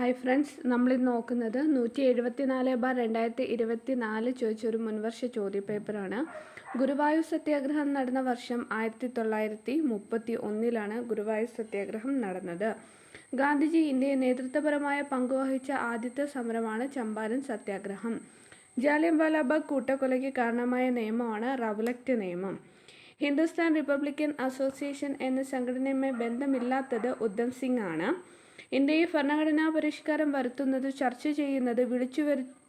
Hi friends, നമ്മളിന്ന് നോക്കുന്നത് 174/2024 ചോദിച്ചൊരു മുൻവർഷ ചോദ്യപേപ്പറാണ്. ഗുരുവായൂർ സത്യാഗ്രഹം നടന്ന വർഷം 1931 ഗുരുവായൂർ സത്യാഗ്രഹം നടന്നത്. ഗാന്ധിജി ഇന്ത്യയെ നേതൃത്വപരമായ പങ്കുവഹിച്ച ആദ്യത്തെ സമരമാണ് ചമ്പാരൻ സത്യാഗ്രഹം. ജാലിയൻവാലാബാഗ് കൂട്ടക്കൊലയ്ക്ക് കാരണമായ നിയമമാണ് റൗലറ്റ് നിയമം. ഹിന്ദുസ്ഥാൻ റിപ്പബ്ലിക്കൻ അസോസിയേഷൻ എന്ന സംഘടനയുമായി ബന്ധമില്ലാത്തത് ഉദ്ധം സിംഗ് ആണ്. ഇന്ത്യയിൽ ഭരണഘടനാ പരിഷ്കാരം വരുത്തുന്നത്, ചർച്ച ചെയ്യുന്നത്, വിളിച്ചു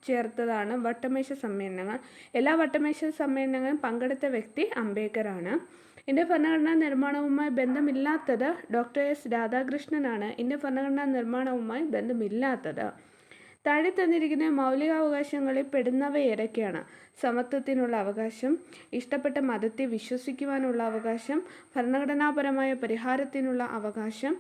ചേർത്തതാണ് വട്ടമേശ സമ്മേളനങ്ങൾ. എല്ലാ വട്ടമേശ സമ്മേളനങ്ങളും പങ്കെടുത്ത വ്യക്തി അംബേദ്കറാണ്. ഇന്ത്യ ഭരണഘടനാ നിർമ്മാണവുമായി ബന്ധമില്ലാത്തത് ഡോക്ടർ എസ് രാധാകൃഷ്ണനാണ്. ഇന്ത്യ ഭരണഘടനാ നിർമ്മാണവുമായി ബന്ധമില്ലാത്തത്. താഴെ തന്നിരിക്കുന്ന മൗലികാവകാശങ്ങളിൽ പെടുന്നവ ഏതൊക്കെയാണ്? സമത്വത്തിനുള്ള അവകാശം, ഇഷ്ടപ്പെട്ട മതത്തെ വിശ്വസിക്കുവാനുള്ള അവകാശം, ഭരണഘടനാപരമായ പരിഹാരത്തിനുള്ള അവകാശം,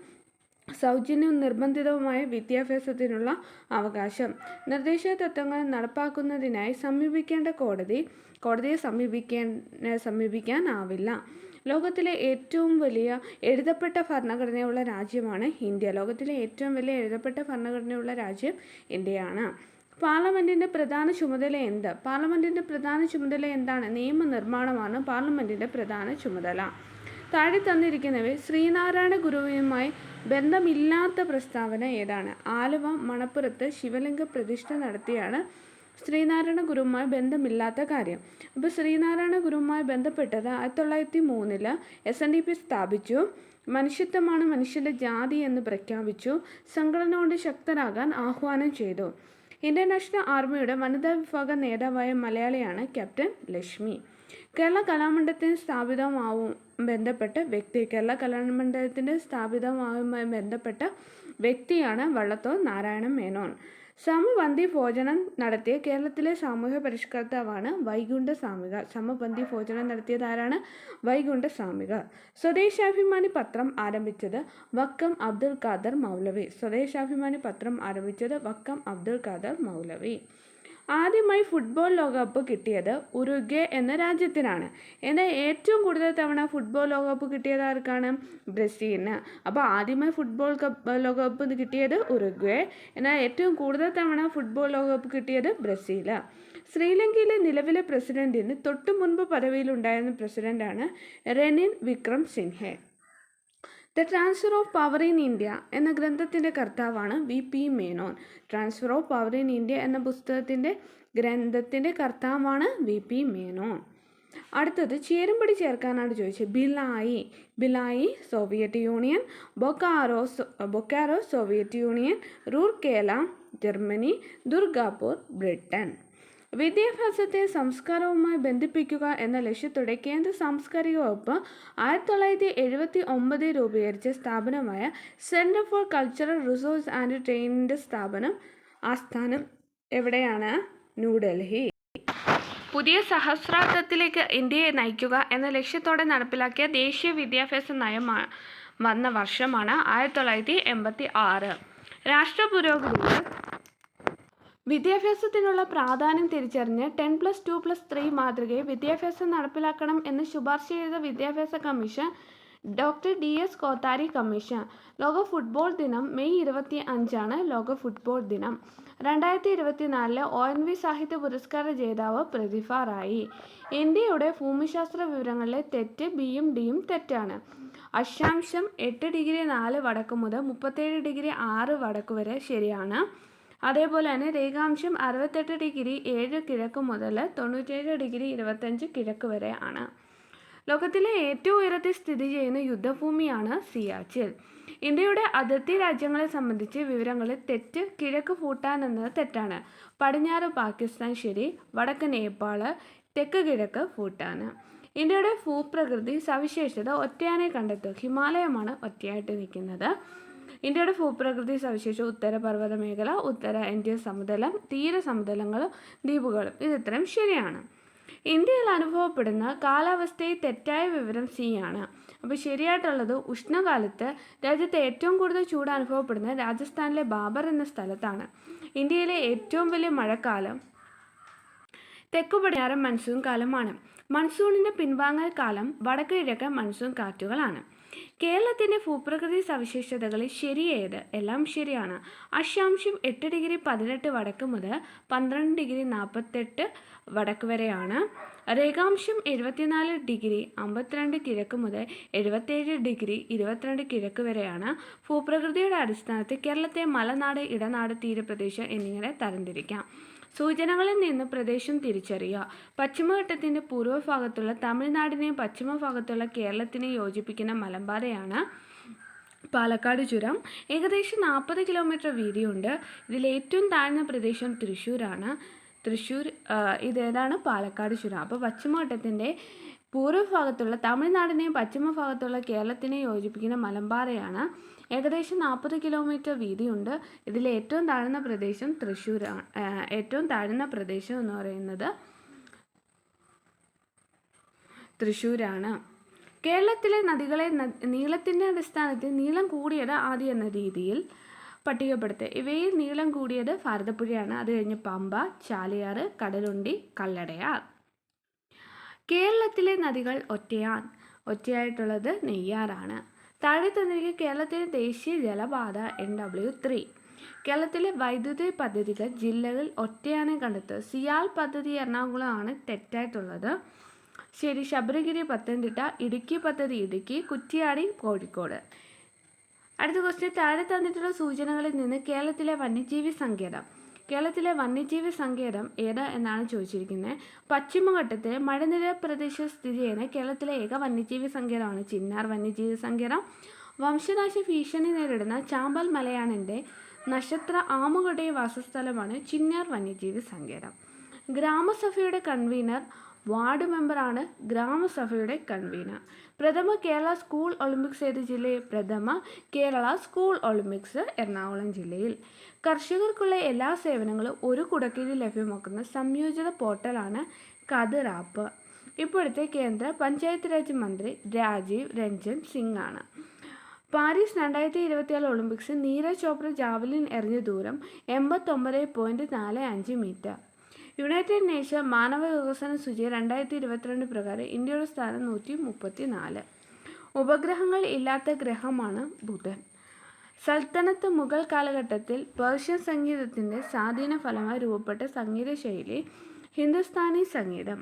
സൗജന്യവും നിർബന്ധിതവുമായ വിദ്യാഭ്യാസത്തിനുള്ള അവകാശം. നിർദ്ദേശ തത്വങ്ങൾ നടപ്പാക്കുന്നതിനായി സമീപിക്കേണ്ട കോടതിയെ സമീപിക്കാനാവില്ല. ലോകത്തിലെ ഏറ്റവും വലിയ എഴുതപ്പെട്ട ഭരണഘടനയുള്ള രാജ്യമാണ് ഇന്ത്യ. ലോകത്തിലെ ഏറ്റവും വലിയ എഴുതപ്പെട്ട ഭരണഘടനയുള്ള രാജ്യം ഇന്ത്യയാണ്. പാർലമെൻറ്റിൻ്റെ പ്രധാന ചുമതല എന്ത്? പാർലമെൻറ്റിൻ്റെ പ്രധാന ചുമതല എന്താണ്? നിയമനിർമ്മാണമാണ് പാർലമെൻറ്റിൻ്റെ പ്രധാന ചുമതല. താഴെ തന്നിരിക്കുന്നവയിൽ ശ്രീനാരായണ ഗുരുവുമായി ബന്ധമില്ലാത്ത പ്രസ്താവന ഏതാണ്? ആലുവ മണപ്പുറത്ത് ശിവലിംഗ പ്രതിഷ്ഠ നടത്തിയാണ് ശ്രീനാരായണ ഗുരുവുമായി ബന്ധമില്ലാത്ത കാര്യം. അപ്പോൾ ശ്രീനാരായണ ഗുരുവുമായി ബന്ധപ്പെട്ടത് 1903 SNDP സ്ഥാപിച്ചു. മനുഷ്യത്വമാണ് മനുഷ്യൻ്റെ ജാതി എന്ന് പ്രഖ്യാപിച്ചു. സംഘടന കൊണ്ട് ശക്തരാകാൻ ആഹ്വാനം ചെയ്തു. ഇന്ത്യൻ നാഷണൽ ആർമിയുടെ വനിതാ വിഭാഗ നേതാവായ മലയാളിയാണ് ക്യാപ്റ്റൻ ലക്ഷ്മി. കേരള കലാമണ്ഡലത്തിന് സ്ഥാപിതവുമായി ബന്ധപ്പെട്ട വ്യക്തിയാണ് വള്ളത്തോൾ നാരായണ മേനോൻ. സമപന്തി ഭോജനം നടത്തിയ കേരളത്തിലെ സാമൂഹ്യ പരിഷ്കർത്താവാണ് വൈകുണ്ഠ സ്വാമികൾ. സമപന്തി ഭോജനം നടത്തിയത് ആരാണ്? വൈകുണ്ഠ സ്വാമികൾ. സ്വദേശാഭിമാനി പത്രം ആരംഭിച്ചത് വക്കം അബ്ദുൽ ഖാദർ മൗലവി. ആദ്യമായി ഫുട്ബോൾ ലോകകപ്പ് കിട്ടിയത് ഉറുഗ്വേ എന്ന രാജ്യത്തിനാണ്. എന്നാൽ ഏറ്റവും കൂടുതൽ തവണ ഫുട്ബോൾ ലോകകപ്പ് കിട്ടിയത് ആർക്കാണ്? ബ്രസീലിന്. അപ്പോൾ ആദ്യമായി ഫുട്ബോൾ ലോകകപ്പ് കിട്ടിയത് ഉറുഗ്വേ, എന്നാൽ ഏറ്റവും കൂടുതൽ തവണ ഫുട്ബോൾ ലോകകപ്പ് കിട്ടിയത് ബ്രസീൽ. ശ്രീലങ്കയിലെ നിലവിലെ പ്രസിഡന്റിന് തൊട്ടു മുൻപ് പദവിയിലുണ്ടായിരുന്ന പ്രസിഡന്റാണ് Ranil Wickremesinghe. The transfer of power in India എന്ന ഗ്രന്ഥത്തിൻ്റെ കർത്താവാണ് VP Menon. Transfer of power in India എന്ന ഗ്രന്ഥത്തിൻ്റെ കർത്താവാണ് VP മേനോൻ. അടുത്തത് ചേരുംപടി ചേർക്കാനാണ് ചോദിച്ചത്. Bhilai Soviet Union, Bokaro Soviet Union, Rourkela Germany, Durgapur Britain. വിദ്യാഭ്യാസത്തെ സംസ്കാരവുമായി ബന്ധിപ്പിക്കുക എന്ന ലക്ഷ്യത്തോടെ കേന്ദ്ര സാംസ്കാരിക വകുപ്പ് 1979 രൂപീകരിച്ച സ്ഥാപനമായ centre for cultural resource and ട്രെയിനിൻ്റെ ആസ്ഥാനം എവിടെയാണ്? ന്യൂഡൽഹി. പുതിയ സഹസ്രാബ്ദത്തിലേക്ക് ഇന്ത്യയെ നയിക്കുക എന്ന ലക്ഷ്യത്തോടെ നടപ്പിലാക്കിയ ദേശീയ വിദ്യാഭ്യാസ നയം വന്ന വർഷമാണ് 1986. രാഷ്ട്ര പുരോഗതിയിൽ വിദ്യാഭ്യാസത്തിനുള്ള പ്രാധാന്യം തിരിച്ചറിഞ്ഞ് 10+2+3 മാതൃകയിൽ വിദ്യാഭ്യാസം നടപ്പിലാക്കണം എന്ന് ശുപാർശ ചെയ്ത വിദ്യാഭ്യാസ commission doctor DS Kothari commission. ലോക ഫുട്ബോൾ ദിനം മെയ് 25 ലോക ഫുട്ബോൾ ദിനം. 2024 ONV സാഹിത്യ പുരസ്കാര ജേതാവ് പ്രതിഭ റായി. ഇന്ത്യയുടെ ഭൂമിശാസ്ത്ര വിവരങ്ങളിലെ തെറ്റ് Bയും Dയും തെറ്റാണ്. അക്ഷാംശം 8°4 വടക്ക് മുതൽ 37°6 വടക്ക് വരെ ശരിയാണ്. അതേപോലെ തന്നെ രേഖാംശം 68°7 കിഴക്ക് മുതൽ 97°25 കിഴക്ക് വരെ ആണ്. ലോകത്തിലെ ഏറ്റവും ഉയരത്തിൽ സ്ഥിതി ചെയ്യുന്ന യുദ്ധഭൂമിയാണ് സിയാച്ചിൻ. ഇന്ത്യയുടെ അതിർത്തി രാജ്യങ്ങളെ സംബന്ധിച്ച് വിവരങ്ങളിൽ തെറ്റ്. കിഴക്ക് ഭൂട്ടാൻ എന്നത് തെറ്റാണ്. പടിഞ്ഞാറ് പാകിസ്ഥാൻ ശരി, വടക്ക് നേപ്പാൾ, തെക്ക് കിഴക്ക് ഭൂട്ടാൻ. ഇന്ത്യയുടെ ഭൂപ്രകൃതി സവിശേഷത ഒറ്റയാനെ കണ്ടെത്തുക. ഹിമാലയമാണ് ഒറ്റയായിട്ട് നിൽക്കുന്നത്. ഇന്ത്യയുടെ ഭൂപ്രകൃതി സവിശേഷത ഉത്തര പർവ്വത മേഖല, ഉത്തര ഇന്ത്യൻ സമതലം, തീരസമതലങ്ങളും ദ്വീപുകളും. ഇതിത്രയും ശരിയാണ്. ഇന്ത്യയിൽ അനുഭവപ്പെടുന്ന കാലാവസ്ഥയിൽ തെറ്റായ വിവരം C ആണ്. അപ്പോൾ ശരിയായിട്ടുള്ളത് ഉഷ്ണകാലത്ത് രാജ്യത്തെ ഏറ്റവും കൂടുതൽ ചൂട് അനുഭവപ്പെടുന്നത് രാജസ്ഥാനിലെ ബാബർ എന്ന സ്ഥലത്താണ്. ഇന്ത്യയിലെ ഏറ്റവും വലിയ മഴക്കാലം തെക്കു പടിഞ്ഞാറൻ മൺസൂൺ കാലമാണ്. മൺസൂണിൻ്റെ പിൻവാങ്ങൽ കാലം വടക്ക് കിഴക്കൻ മൺസൂൺ കാറ്റുകളാണ്. കേരളത്തിൻ്റെ ഭൂപ്രകൃതി സവിശേഷതകളിൽ ശരിയേത്? എല്ലാം ശരിയാണ്. അക്ഷാംശം 8°18 വടക്ക് മുതൽ 12°48 വടക്ക് വരെയാണ്. രേഖാംശം 74°52 കിഴക്ക് മുതൽ 77°22 കിഴക്ക് വരെയാണ്. ഭൂപ്രകൃതിയുടെ അടിസ്ഥാനത്തിൽ കേരളത്തെ മലനാട്, ഇടനാട്, തീരപ്രദേശം എന്നിങ്ങനെ തരംതിരിക്കാം. സൂചനകളിൽ നിന്ന് പ്രദേശം തിരിച്ചറിയുക. പശ്ചിമഘട്ടത്തിൻ്റെ പൂർവ്വഭാഗത്തുള്ള തമിഴ്നാടിനെയും പശ്ചിമഭാഗത്തുള്ള കേരളത്തിനെയും യോജിപ്പിക്കുന്ന മലമ്പാതയാണ് പാലക്കാട് ചുരം. ഏകദേശം 40 കിലോമീറ്റർ വീതിയുണ്ട്. ഇതിൽ ഏറ്റവും താഴ്ന്ന പ്രദേശം തൃശ്ശൂരാണ്. ഇതേതാണ് പാലക്കാട് ചുരം. അപ്പോൾ പശ്ചിമഘട്ടത്തിൻ്റെ പൂർവ്വഭാഗത്തുള്ള തമിഴ്നാടിനെയും പശ്ചിമഭാഗത്തുള്ള കേരളത്തിനെയും യോജിപ്പിക്കുന്ന മലമ്പാതയാണ്. ഏകദേശം 40 കിലോമീറ്റർ വീതിയുണ്ട്. ഇതിൽ ഏറ്റവും താഴ്ന്ന പ്രദേശം തൃശ്ശൂരാണ്. ഏറ്റവും താഴ്ന്ന പ്രദേശം എന്ന് പറയുന്നത് തൃശ്ശൂരാണ്. കേരളത്തിലെ നദികളെ നീളത്തിൻ്റെ അടിസ്ഥാനത്തിൽ നീളം കൂടിയത് ആദ്യം എന്ന രീതിയിൽ പട്ടികപ്പെടുത്തുക. ഇവയിൽ നീളം കൂടിയത് ഭാരതപ്പുഴയാണ്. അത് കഴിഞ്ഞ് പമ്പ, ചാലിയാറ്, കടലുണ്ടി, കല്ലടയാർ. കേരളത്തിലെ നദികൾ ഒറ്റയായിട്ടുള്ളത് നെയ്യാറാണ്. താഴെ തന്നിരിക്കുന്ന കേരളത്തിലെ ദേശീയ ജലപാത NW3. കേരളത്തിലെ വൈദ്യുതി പദ്ധതികൾ ജില്ലകൾ ഒറ്റയാനെ കണ്ടെത്തുക. സിയാൽ പദ്ധതി എറണാകുളമാണ് തെറ്റായിട്ടുള്ളത്. ശരി. ശബരിഗിരി പത്തനംതിട്ട, ഇടുക്കി പദ്ധതി ഇടുക്കി, കുറ്റിയാടി കോഴിക്കോട്. അടുത്ത ക്വസ്റ്റ്യൻ, താഴെ തന്നിട്ടുള്ള സൂചനകളിൽ നിന്ന് കേരളത്തിലെ വന്യജീവി സങ്കേതം. കേരളത്തിലെ വന്യജീവി സങ്കേതം ഏത് എന്നാണ് ചോദിച്ചിരിക്കുന്നത്. പശ്ചിമഘട്ടത്തിലെ മഴനിര പ്രദേശം സ്ഥിതി ചെയ്യുന്ന കേരളത്തിലെ ഏക വന്യജീവി സങ്കേതമാണ് ചിന്നാർ വന്യജീവി സങ്കേതം. വംശനാശ ഭീഷണി നേരിടുന്ന ചാമ്പൽ മലയാണിൻ്റെ നക്ഷത്ര ആമുകളുടെ വാസസ്ഥലമാണ് ചിന്നാർ വന്യജീവി സങ്കേതം. ഗ്രാമസഭയുടെ കൺവീനർ വാർഡ് മെമ്പറാണ് ഗ്രാമസഭയുടെ കൺവീനർ. പ്രഥമ കേരള സ്കൂൾ ഒളിമ്പിക്സ് ഏത് ജില്ലയിൽ? പ്രഥമ കേരള സ്കൂൾ ഒളിമ്പിക്സ് എറണാകുളം ജില്ലയിൽ. കർഷകർക്കുള്ള എല്ലാ സേവനങ്ങളും ഒരു കുടക്കീഴിൽ ലഭ്യമാക്കുന്ന സംയോജിത പോർട്ടലാണ് കതിർ ആപ്പ്. ഇപ്പോഴത്തെ കേന്ദ്ര പഞ്ചായത്ത് രാജ് മന്ത്രി രാജീവ് രഞ്ജൻ സിംഗ് ആണ്. പാരീസ് 2024 ഒളിമ്പിക്സിൽ നീരജ് ചോപ്ര ജാവലിൻ എറിഞ്ഞ ദൂരം 89.45 മീറ്റർ. യുണൈറ്റഡ് നേഷൻ മാനവ വികസന സൂചി 2022 പ്രകാരം ഇന്ത്യയുടെ സ്ഥാനം 134. ഉപഗ്രഹങ്ങൾ ഇല്ലാത്ത ഗ്രഹമാണ് ബുധൻ. സൽത്തനത്ത് മുഗൾ കാലഘട്ടത്തിൽ പേർഷ്യൻ സംഗീതത്തിൻ്റെ സ്വാധീന ഫലമായി രൂപപ്പെട്ട സംഗീത ശൈലി ഹിന്ദുസ്ഥാനി സംഗീതം.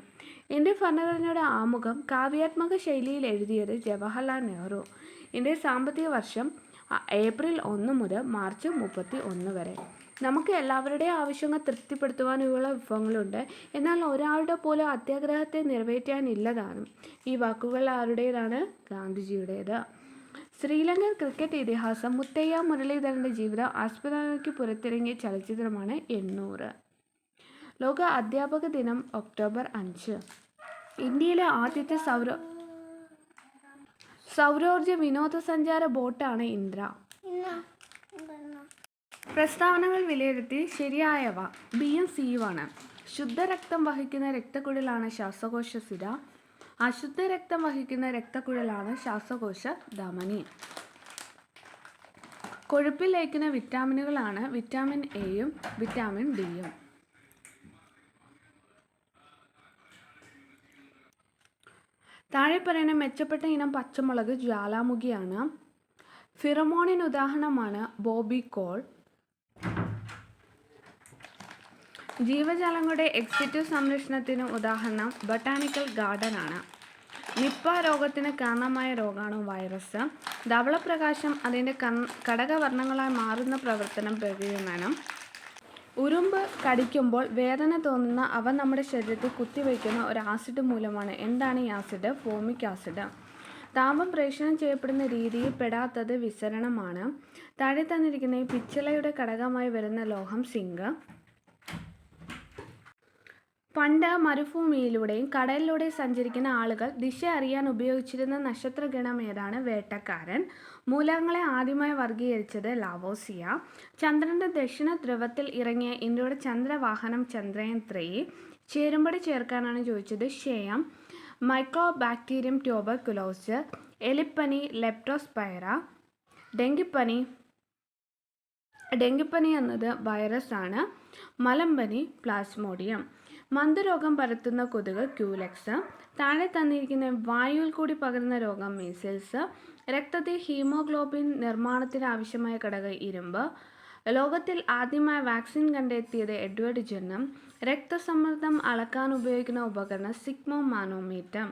ഇന്ത്യൻ ഭരണഘടനയുടെ ആമുഖം കാവ്യാത്മക ശൈലിയിൽ എഴുതിയത് ജവഹർലാൽ നെഹ്റു. ഇന്ത്യൻ സാമ്പത്തിക വർഷം ഏപ്രിൽ 1 മുതൽ മാർച്ച് 31 വരെ. നമുക്ക് എല്ലാവരുടെയും ആവശ്യങ്ങൾ തൃപ്തിപ്പെടുത്തുവാനുള്ള വിഭവങ്ങളുണ്ട്. എന്നാൽ ഒരാളുടെ പോലും അത്യാഗ്രഹത്തെ നിറവേറ്റാനില്ലതാനും. ഈ വാക്കുകൾ ആരുടേതാണ്? ഗാന്ധിജിയുടേത്. ശ്രീലങ്കൻ ക്രിക്കറ്റ് ഇതിഹാസം മുത്തയ്യ മുരളീധരൻ്റെ ജീവിതം ആസ്പദമാക്കി പുറത്തിറങ്ങിയ ചലച്ചിത്രമാണ് 800. ലോക അധ്യാപക ദിനം ഒക്ടോബർ 5. ഇന്ത്യയിലെ ആദ്യത്തെ സൗരോർജ വിനോദസഞ്ചാര ബോട്ടാണ് ഇന്ദ്ര. പ്രസ്താവനകൾ വിലയിരുത്തി ശരിയായവ ബിയും സിയുമാണ്. ശുദ്ധരക്തം വഹിക്കുന്ന രക്തക്കുഴലാണ് ശ്വാസകോശശിര. അശുദ്ധ രക്തം വഹിക്കുന്ന രക്തക്കുഴലാണ് ശ്വാസകോശ ധമനി. കൊഴുപ്പിൽ ലയിക്കുന്ന വിറ്റാമിനുകളാണ് വിറ്റാമിൻ എയും വിറ്റാമിൻ ഡിയും. താഴെ പറയുന്ന മെച്ചപ്പെട്ട ഇനം പച്ചമുളക് ജ്വാലാമുഖിയാണ്. ഫിറമോണിന് ഉദാഹരണമാണ് ബോബിക്കോൾ. ജീവജാലങ്ങളുടെ എക്സിറ്റീവ് സംരക്ഷണത്തിന് ഉദാഹരണം ബൊട്ടാണിക്കൽ ഗാർഡൻ ആണ്. നിപ്പ രോഗത്തിന് കാരണമായ രോഗമാണ് വൈറസ്. ധവളപ്രകാശം അതിൻ്റെ ഘടകവർണ്ണങ്ങളായി മാറുന്ന പ്രവർത്തനം പ്രകീർണനം. ഉറുമ്പ് കടിക്കുമ്പോൾ വേദന തോന്നുന്ന അവ നമ്മുടെ ശരീരത്തിൽ കുത്തിവയ്ക്കുന്ന ഒരു ആസിഡ് മൂലമാണ്. എന്താണ് ഈ ആസിഡ്? Formic acid. താപം പ്രേഷണം ചെയ്യപ്പെടുന്ന രീതിയിൽ പെടാത്തത് വിസരണമാണ്. താഴെ തന്നിരിക്കുന്ന ഈ പിച്ചളയുടെ ഘടകമായി വരുന്ന ലോഹം സിങ്ക്. പണ്ട് മരുഭൂമിയിലൂടെയും കടലിലൂടെയും സഞ്ചരിക്കുന്ന ആളുകൾ ദിശ അറിയാൻ ഉപയോഗിച്ചിരുന്ന നക്ഷത്രഗണം ഏതാണ്? വേട്ടക്കാരൻ. മൂലകങ്ങളെ ആദ്യമായി വർഗീകരിച്ചത് ലാവോസിയ. ചന്ദ്രൻ്റെ ദക്ഷിണ ധ്രുവത്തിൽ ഇറങ്ങിയ ഇന്ത്യയുടെ ചന്ദ്രവാഹനം ചന്ദ്രയാൻ 3. ചേരുംപടി ചേർക്കാനാണ് ചോദിച്ചത്. ക്ഷയം, മൈക്രോ ബാക്ടീരിയം ട്യൂബർകുലോസ്, എലിപ്പനി ലെപ്റ്റോസ്പൈറ. ഡെങ്കിപ്പനി എന്നത് വൈറസ് ആണ്. മലമ്പനി പ്ലാസ്മോഡിയം. മന്ദരോഗം പരത്തുന്ന കൊതുക് ക്യൂലെക്സ്. താഴെ തന്നിരിക്കുന്ന വായുവിൽ കൂടി പകരുന്ന രോഗം മീസിൽസ്. രക്തത്തിൽ ഹീമോഗ്ലോബിൻ നിർമ്മാണത്തിന് ആവശ്യമായ ഘടകം ഇരുമ്പ്. ലോകത്തിൽ ആദ്യമായി വാക്സിൻ കണ്ടെത്തിയത് എഡ്വേർഡ് ജെന്നം. രക്തസമ്മർദ്ദം അളക്കാൻ ഉപയോഗിക്കുന്ന ഉപകരണം സിഗ്മോ മാനോമീറ്റർ.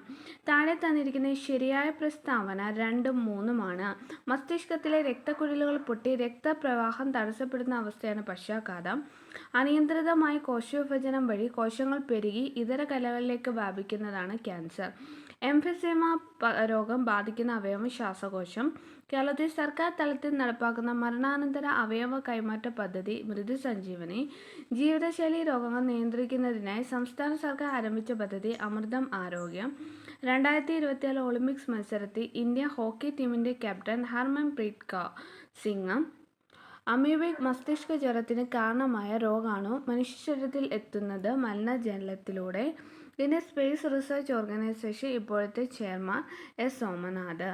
താഴെ തന്നിരിക്കുന്ന ശരിയായ പ്രസ്താവന 2ഉം 3ഉമാണ്. മസ്തിഷ്കത്തിലെ രക്തക്കുഴലുകൾ പൊട്ടി രക്തപ്രവാഹം തടസ്സപ്പെടുന്ന അവസ്ഥയാണ് പക്ഷാഘാതം. അനിയന്ത്രിതമായ കോശവിഭജനം വഴി കോശങ്ങൾ പെരുകി ഇതര കലകളിലേക്ക് വ്യാപിക്കുന്നതാണ് ക്യാൻസർ. എംഫിസേമ രോഗം ബാധിക്കുന്ന അവയവം ശ്വാസകോശം. കേരളത്തിൽ സർക്കാർ തലത്തിൽ നടപ്പാക്കുന്ന മരണാനന്തര അവയവ കൈമാറ്റ പദ്ധതി മൃദുസഞ്ജീവനി. ജീവിതശൈലി രോഗങ്ങൾ നിയന്ത്രിക്കുന്നതിനായി സംസ്ഥാന സർക്കാർ ആരംഭിച്ച പദ്ധതി അമൃതം ആരോഗ്യം. 2024 ഒളിമ്പിക്സ് മത്സരത്തിൽ ഇന്ത്യ ഹോക്കി ടീമിൻ്റെ ക്യാപ്റ്റൻ ഹർമൻപ്രീത് കൗർ സിംഗ്. അമീബിക് മസ്തിഷ്ക ജ്വരത്തിന് കാരണമായ രോഗാണു മനുഷ്യശരീരത്തിൽ എത്തുന്നത് മലിനജലത്തിലൂടെ. ഇതിൻ്റെ സ്പേസ് റിസർച്ച് ഓർഗനൈസേഷൻ ഇപ്പോഴത്തെ ചെയർമാൻ എസ് സോമനാഥ്.